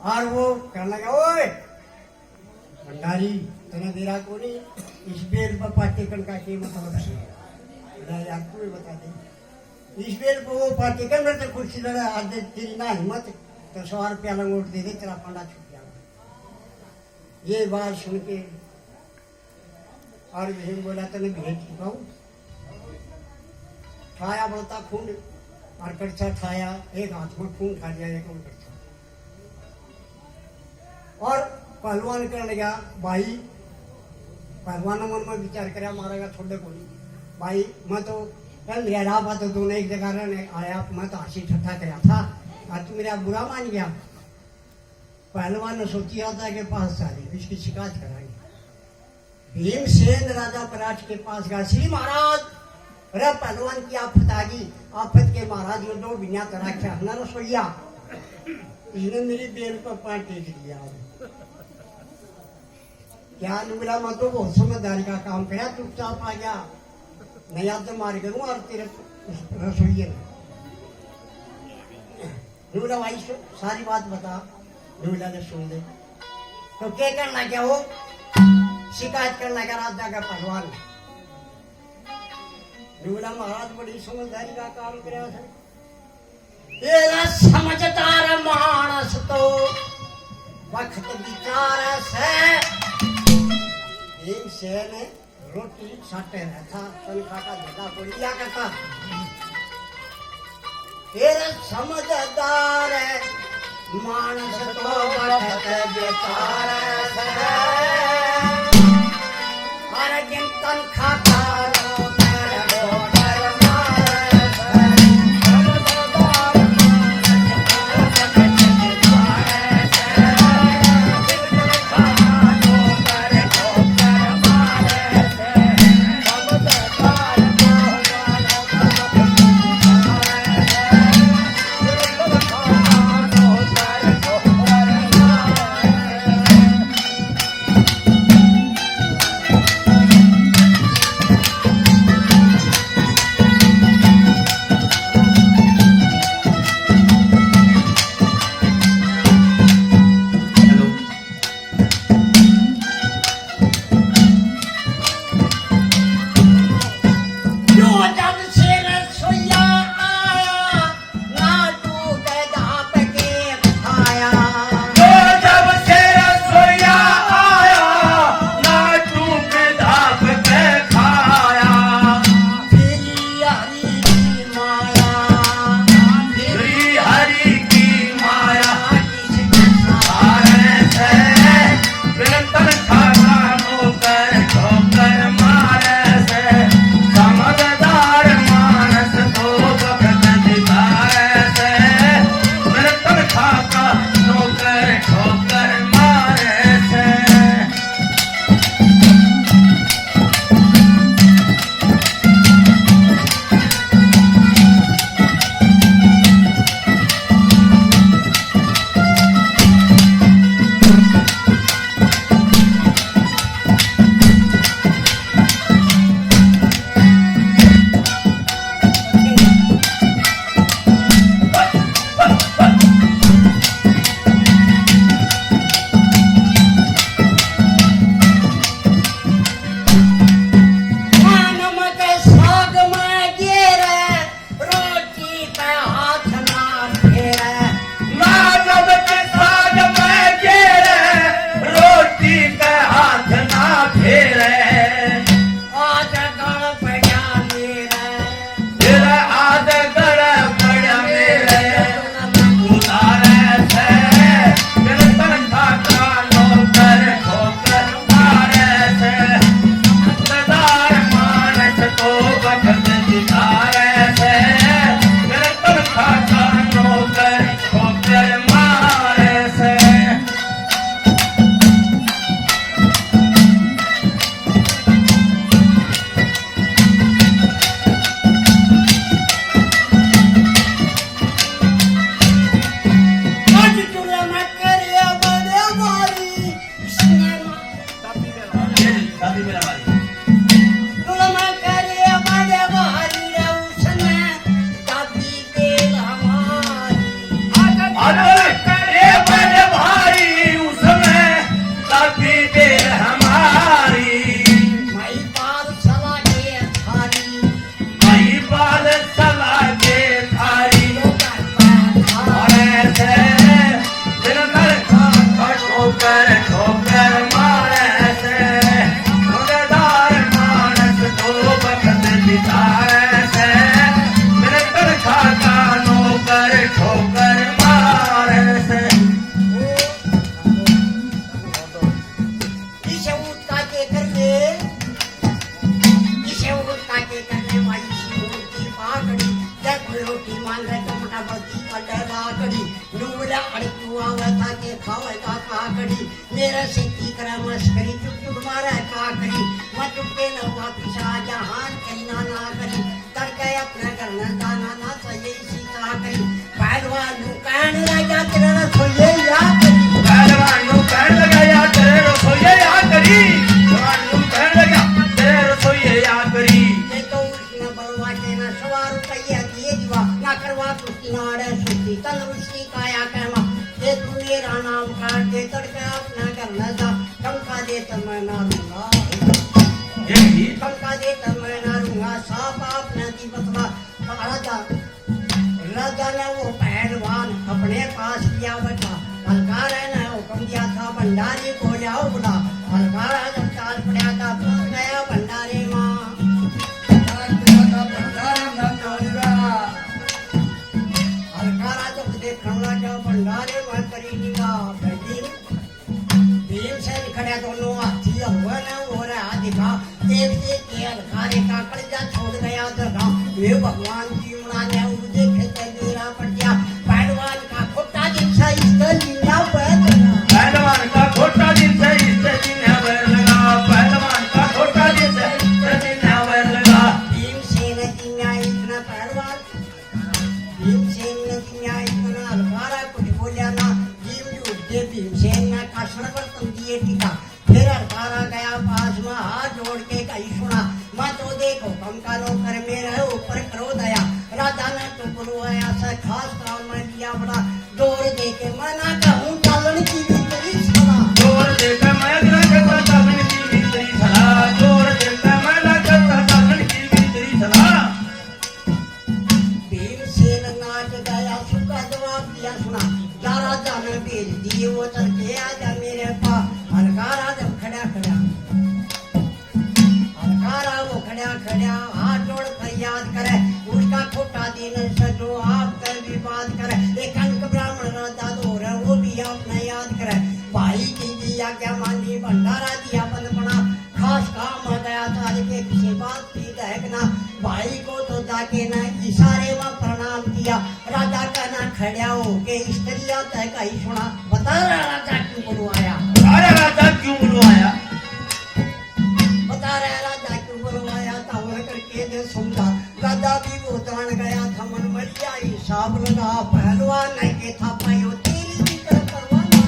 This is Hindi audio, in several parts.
और वो कहने लगा, ओए भंडारी तूने मेरा को नहीं इस बेल पर पाटेकन का क्या मतलब है यार, तू ही बता दे। इस बेल पर वो पाटेकन में तो कुर्सी लगा, आज तेरी ना हिम्मत तो 100 रुपया लंगोट दे दे, तेरा पंडा छूट जाएगा। ये बात सुन के और भीम बोला, तने भेंट चुकाऊ खाया बोलता खून और कड़छा खाया, एक हाथ में खून खा लिया, एक में कड़छा। और पहलवान करने लगा, भाई पहलवान मन में विचार कराया, मारेगा छोड़े को नहीं भाई, मैं तो कल लहरा पा तो दोनों एक जगह रहने आया, मैं तो हंसी ठट्ठा कराया था, आज तू मेरा बुरा मान गया। पहलवान ने सोचा था कि पास सारी इसकी शिकायत कराएंगे। भीमसेन राजा पराठ के पास गया, श्री महाराज अरे पहलवान की आफत आ गई, आफत के महाराज ने 2 बिना तरह के हना रसोईया, इसने मेरी बेल पर पांव टेक दिया। क्या नुबला, मैं तो बहुत समझदारी का काम किया, चुपचाप आ गया, नहीं याद तो मार करूँ और तेरे रसोइये नुबला भाई सारी बात बता। नुबला ने सुन ले तो क्या करना, क्या वो शिकायत करना का राजा का पहलवान। नुबला महाराज बड़ी समझदारी का काम किया था, ये समझदार मानस तो वक्त विचार से भीमसेन रोटी साटे रहता, तनखा का धंधा को लिया करता। तेरा समझदार मानस तो वक्त विचार से हर दिन तनखा का बोला अरे तू आवा था के खावेगा काकड़ी मेरा सिद्धि करा मस्करी चुप चुप मारा काकड़ी मैं चुपके न वापिस आ जहान कहीं ना करी तड़के अपना करना दाना ना सही सीता करी पहलवान नु कहन लगा तेरा रसोई या करी पहलवान नु कहन लगा या तेरे रसोई या करी पहलवान नु कहन लगा तेरे रसोई या करी ये तो उसने बलवा के ना सवार रुपया दिए दीवा ना करवा कुछ नाड़े सुती तंदुरुस्ती काया कहमा ये तू मेरा नाम काट दे तड़के अपना करना था टंका दे तो मैं ना रूंगा यही टंका दे तो मैं ना रूंगा साफ अपना दी बतवा राजा ने वो पहलवान अपने पास किया बैठा हलकार है ना हुक्म दिया था भंडारी को जाओ बुला हलकारा जब चाल पड़ा था पूछ गया भंडारी माँ हलकारा जब देखने लगा भंडारे में करी निगाह भीम से खड़े दोनों हाथी हुआ ना हो रहा दिखा एक के हलकारे का कड़जा छोड़ गया दरगाह वे भगवान की मुरादे उसे खेते मेरा पड़ गया पहलवान का खोटा दिन सा इसका लिया पहलवान का खोटा दिन से इससे जिन्हें वैर लगा पहलवान का खोटा दिन से इससे जिन्हें वैर लगा भीमसेन जिन्या इतना पहलवान भीमसेन जिन्या इतना हलकारा कुछ बोलिया ना भीम झूठ के भीमसेन ने काशण पर तुम दिए टीका फिर हलकारा गया पास में हाथ जोड़ के कहीं सुना मैं तो देखो कम का नौकर मेरे ऊपर करो दया राजा ने तो बुलवाया से खास काम में लिया बड़ा जोर दे के मना कहूँ चालन की भी तेरी सला जोर देकर मैं ना करता चालन की भी तेरी सलाह जोर देकर मैं ना करता चालन की भी तेरी सलाह भीमसेन नाच गया सुखा जवाब दिया सुना जा राजा ने भेज दिए वो चल के आजा मेरे पास हलकारा जब खड़ा खड़ा हलकारा वो खड़ा खड़ा हाथ जोड़ फरियाद करे उसका खोटा दिन सजो आप कर भी बात करे एक अंक ब्राह्मण राजा दो रहे वो भी अपना याद करे भाई की भी आज्ञा मानी भंडारा दिया बंदपना खास काम आ गया था के किसी बात की दहकना भाई को तो जाके न इशारे में प्रणाम किया राजा का ना खड़ा हो के स्त्रिया तय का ही सुना बता रहा राजा क्यों बुलवाया अरे राजा क्यों बुलवाया बता रहा राजा क्यों बुलवाया था वह करके दे सुनता राजा भी वो जान गया था मन मरिया हिसाब लगा पहलवान नहीं के था पायो तेरी भी कर करवाना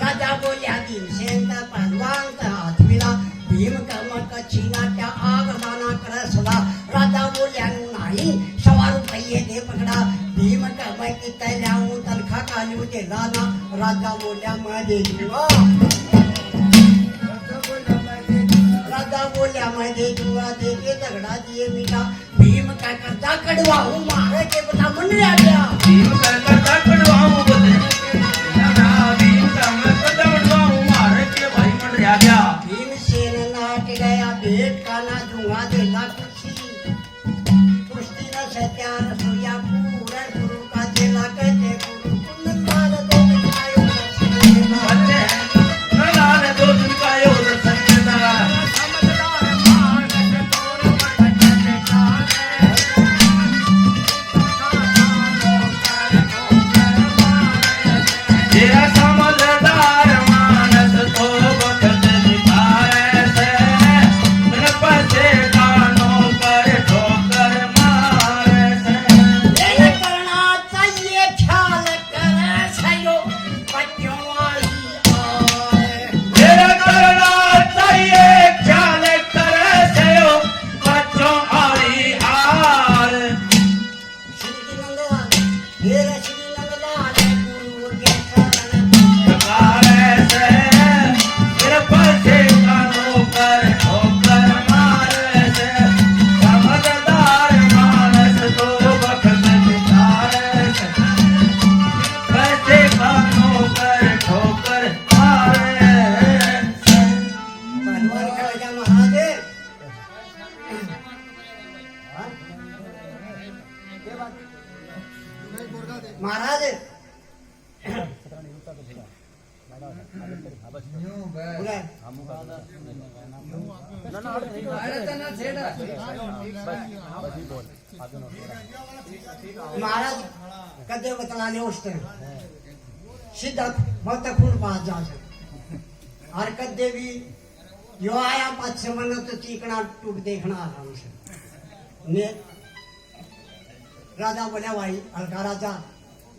राजा बोलिया भीमसेन का पहलवान का हाथ मिला भीम कर्म का छीना क्या आग दाना कर सदा राजा बोलिया नहीं सवा रुपये दे पकड़ा भीम कर्म की तय लाऊं तनखा कालू दे लाना राजा बोलिया मैं दे दूंगा राजा बोलिया मैं दे दूंगा दे के झगड़ा दिए मिला भीम का कर्जा कटवाऊं मारे के बता मन आ गया भीम का कर्जा कटवाऊं बोले भीम का मैं कर्जा कटवाऊं मारे के भाई मन आ गया भीमसेन नाट गया भेंट का ना दूंगा देला कुश्ती न सत्या रसोया पूरा गुरु का चेला कहते गुरु कुंदन लाल दो आयो बच्चे हैं लाल दो दिन का यो दर्शन देना तेरा समझदार मानस तो वक्त दिखाए से मेरे पैसे का नौकर ठोकर मारे से ये करना चाहिए ख्याल करे सयो बच्चों वाली आए तेरा करना चाहिए ख्याल करे से ओ बच्चों आरी हार श्री नंदलाल ये श्री नंदलाल गुरु के शरण मारे से मेरे पैसे का नौकर ठोकर मारे से समझदार मानस तो वक्त दिखाए से पैसे का नौकर ठोकर मारे से भगवान का राजा महादेव महाराज बोले महाराज कदे बतला ले उस तरह सीधा बहुत खून पास जा सकते और कदे भी यो आया पाँच मन तो चीकना टूट देखना आराम से ने राजा बोला भाई हल्का राजा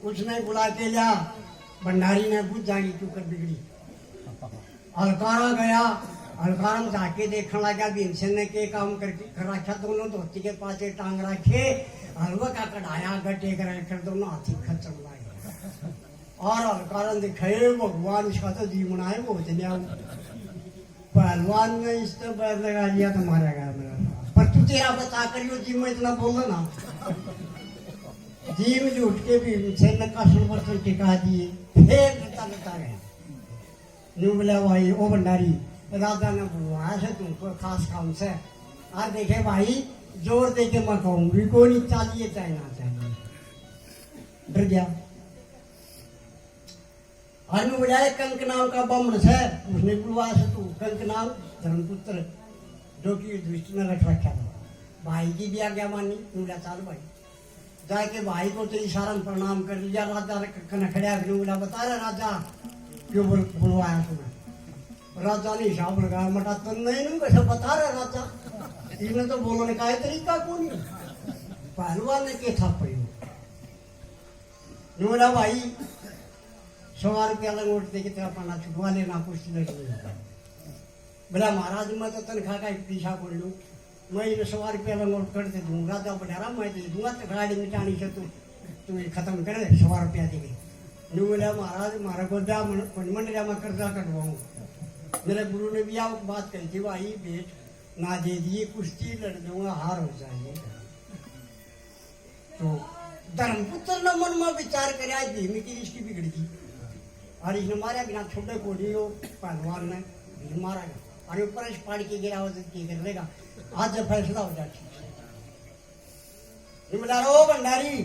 उसने बुला के लिया भंडारी ने बुझ जाएगी क्यों कर बिगड़ी हलकारा गया हलकारा में जाके देखने लगा भीमसेन ने के काम करके कर रखा दोनों धोती के पास टांग रखे हलवा का कढ़ाया गटे कर दोनों हाथी खचम लाए और हलकारा ने दिखाए भगवान उसका तो जीवन आए वो पहलवान ने इस तो बैर लगा लिया तो मारा गया मेरा पर तू तेरा बता करियो जी में इतना बोलो ना जीव जो उठ के भीमसेन ने कसल बर्तन टिका दिए फिर लता गया न्यू बोला भाई ओ भंडारी राजा ने बुलवाया से तुमको खास काम से आज देखे भाई जोर दे के मैं कहूँगी कोई नहीं चाहिए चाहे ना चाहिए डर गया और मैं बोला कंक नाम का बम्र है उसने बुलवाया से तू कंक नाम धर्मपुत्र जो कि युधिष्ठिर ने रख रखा था भाई की भी आज्ञा मानी बोला चाल भाई जाके भाई को तो इशारा में प्रणाम कर लिया राजा खड़ा बोला बता रहा राजा क्यों बुलवाया तुम्हें राजा ने हिसाब लगाया मटा तो नहीं कैसे बता रहा राजा इन्हें तो बोलने का तरीका कौन पहलवान ने के था पड़ी बोला भाई 100 रुपया लंगोट दे के तेरा पन्ना छुटवा लेना कुछ नहीं बोला महाराज मैं तो तनख्वाह का पीछा कर लूँ मैं इन्हें 100 रुपया लंगोट कर दे दूँ राजा बढ़ा मैं दे दूंगा तो गाड़ी मिटानी से तू खत्म कर 100 रुपया देंगे न्यू बोला महाराज मारा को जा मंडलिया में कर्जा कटवाऊँ मेरे गुरु ने भी आप बात कही थी भाई बेट ना दे दिए कुश्ती लड़ दूंगा हार हो जाएंगे तो धर्मपुत्र ने मन में विचार करे आज भीम की इसकी बिगड़ गई और इसने मारा बिना छोटे कोड़ी हो पहलवान ने भीम मारा गया और ऊपर इस पानी की गिरा की कर लेगा आज जब फैसला हो जाए बोला रो भंडारी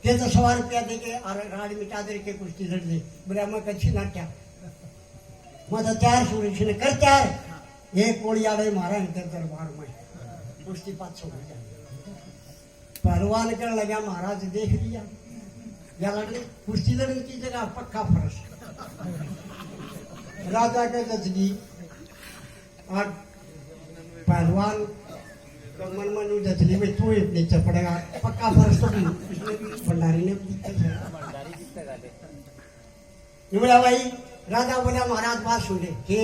के तो 100 रुपया दे के और गाड़ी मिटा दे के कुश्ती लड़ दे बोला मैं कच्छी ना क्या मैं तो तैयार सूर्य ने कर तैयार एक कोड़ी आड़े मारा इनके दरबार में कुश्ती 500 हो जाए पहलवान कर लगा महाराज देख लिया या लड़ने कुश्ती लड़ने की जगह पक्का फर्श राजा के जजगी और पहलवान तो मन मन जचली में तू नीचे पड़ेगा पक्का फर्श तो भंडारी ने बोला भाई राजा बोला महाराज बात सुन ले कि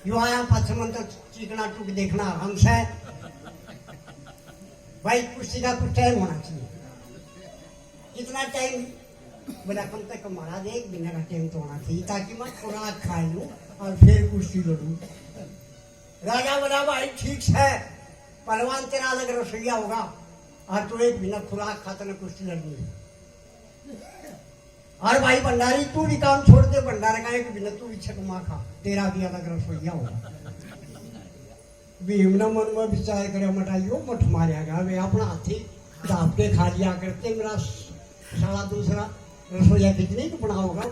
यो आया पश्चिम तो चिकना टूक देखना हमसे भाई कुश्ती का कुछ टाइम होना चाहिए कितना टाइम बोला कम से कम महाराज 1 महीने का टाइम तो होना चाहिए ताकि मैं खुराक खा लूं और फिर कुश्ती लड़ूं राजा बोला भाई ठीक है पहलवान तेरा अलग रसोईया होगा और तो 1 महीना खुराक खाते न कुश्ती लड़नी है और भाई भंडारी तू भी काम छोड़ दे भंडार का 1 महीना तू भी छकमा खा तेरा भी अलग रसोईया होगा भीम ने मन में विचार करे मटाइयो मठ मारिया गया वे अपना हाथी दाप के खा लिया करते मेरा साला दूसरा रसोईया कितनी तो बना होगा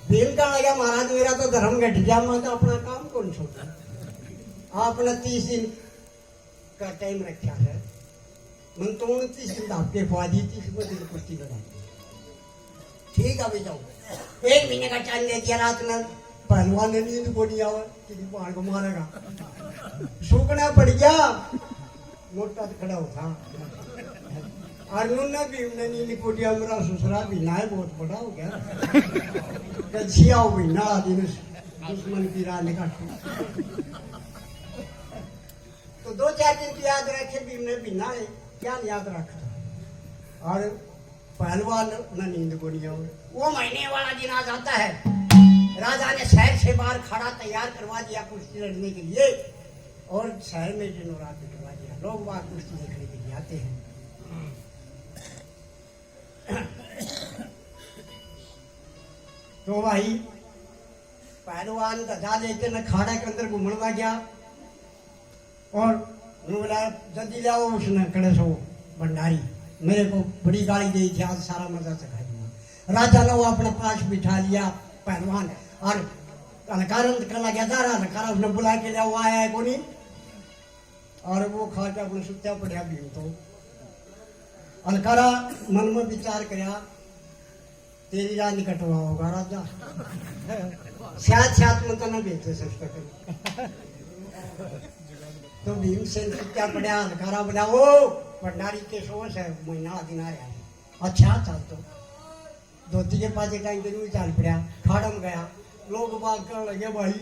भीम का लगा महाराज मेरा तो धर्म घट गया मैं तो अपना काम कौन छोड़ा आपने 30 दिन का टाइम रखा है मन तो 29 दिन दाप के खुआ दी 30 दिन कुश्ती लगा ठीक है जाओ 1 महीने का टाइम दे दिया रात में पहलवान ने नींद को नहीं आवा कि पहाड़ को मारेगा सूखना पड़ गया मोटा खड़ा होता अर्जुन ने भी हमने नींद को दिया मेरा ससुरा भी ना बहुत बड़ा हो गया कचिया हो गई ना दिन दुश्मन की राह निकाल तो 2-4 दिन की याद रखे भीम ने भी ना क्या याद रखा और पहलवान न नींद को नहीं आवे वो महीने वाला दिन आ जाता है राजा ने शहर से बाहर खड़ा तैयार करवा दिया कुश्ती लड़ने के लिए और शहर में जनोरा बिठवा दिया लोग वहां कुश्ती देखने के लिए आते हैं तो भाई पहलवान गधा लेके न खाड़ा के अंदर घूमने गया और बोला जल्दी लाओ उसने कड़े सो भंडारी मेरे को बड़ी गाली दी थी आज सारा मजा चखा दूंगा राजा ने वो अपने पास बिठा लिया पहलवान और अलकारंद कर लगा जा रहा अलकारा उसने बुला के लिया वो आया है कोनी और वो खा के अपने सुत्या पड़ा भीम तो अलकारा मन में विचार करया तेरी राह निकटवा होगा राजा शायद में तो न बेचे सकते तो भीमसेन सुत्या पड़ा अलकारा बोला वो भंडारी के सोच है महीना दिन आया अच्छा चल तो धोती के पास टाइम के चाल पड़ा खाड़म गया लोग बात करने लगे भाई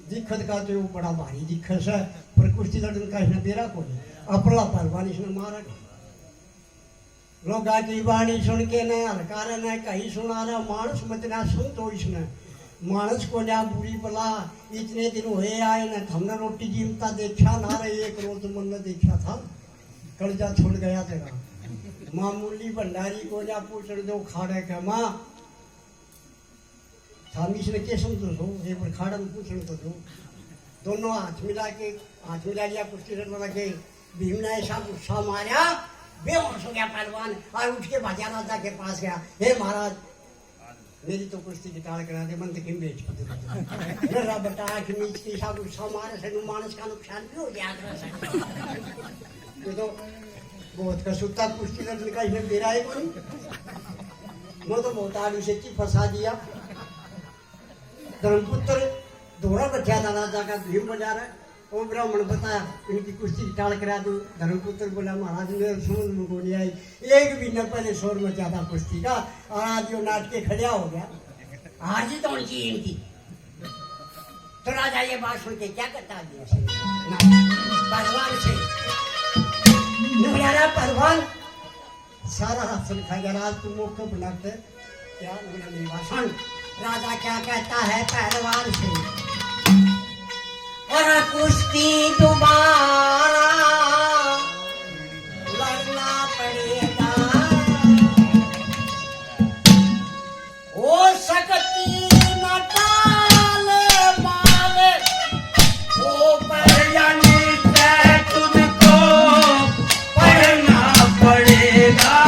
दिक्कत का तो बड़ा भारी दिक्कत है पर कुश्ती लड़ने का इसने बेरा को अपना पहलवान इसने मारा लोग आती वाणी सुन के न हलकारा ने कहीं सुना रहा मानस मत ना सुन तो इसने मानस को जा बुरी बला इतने दिन हुए आए न हमने रोटी जीवता देखा ना रहे एक रोज मन ने देखा था कर्जा छोड़ गया तेरा मामूली भंडारी को जा पूछ दो खाड़े का माँ स्वामी इसने क्या समझो सो एक बार खाड़ा में पूछ तो दो दोनों हाथ मिला लिया कुश्ती लड़ने लगे भीम ने ऐसा गुस्सा मारा बेहोश हो गया पहलवान और उठ के भाजा राजा के पास गया हे महाराज मेरी तो कुश्ती की टाल करा दे मन किम बेच मेरा बेटा कि नीच की सब गुस्सा मारे से मानस का नुकसान भी हो गया ये तो बहुत का सुत्ता कुश्ती लड़ने का इसने बेरा है कोई वो तो बहुत आलू से फंसा दिया धर्मपुत्र दोहरा बैठा था राजा का भीम बजा रहा है वो ब्राह्मण बताया इनकी कुश्ती टाल करा दूं धर्मपुत्र बोला महाराज ने समझ में को नहीं आई एक महीना पहले शोर में ज्यादा कुश्ती का और आज जो नाटके खड़ा हो गया हार जीत होनी चाहिए इनकी तो राजा ये बात सुन के क्या करता पहलवान से पहलवान सारा राशन खा गया आज तुम मुख बनाते क्या भाषण राजा क्या कहता है पहलवान से और कुश्ती दोबारा लड़ना पड़ेगा हो सकती न टाले माले वो यानी तुझको पढ़ना पड़ेगा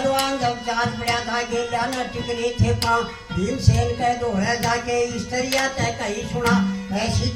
पहलवान जब चार पड़ा था गेलिया न टिकनी थे पाँव भीमसेन के दोहरे जाके स्त्रिया तय कही सुना ऐसी तो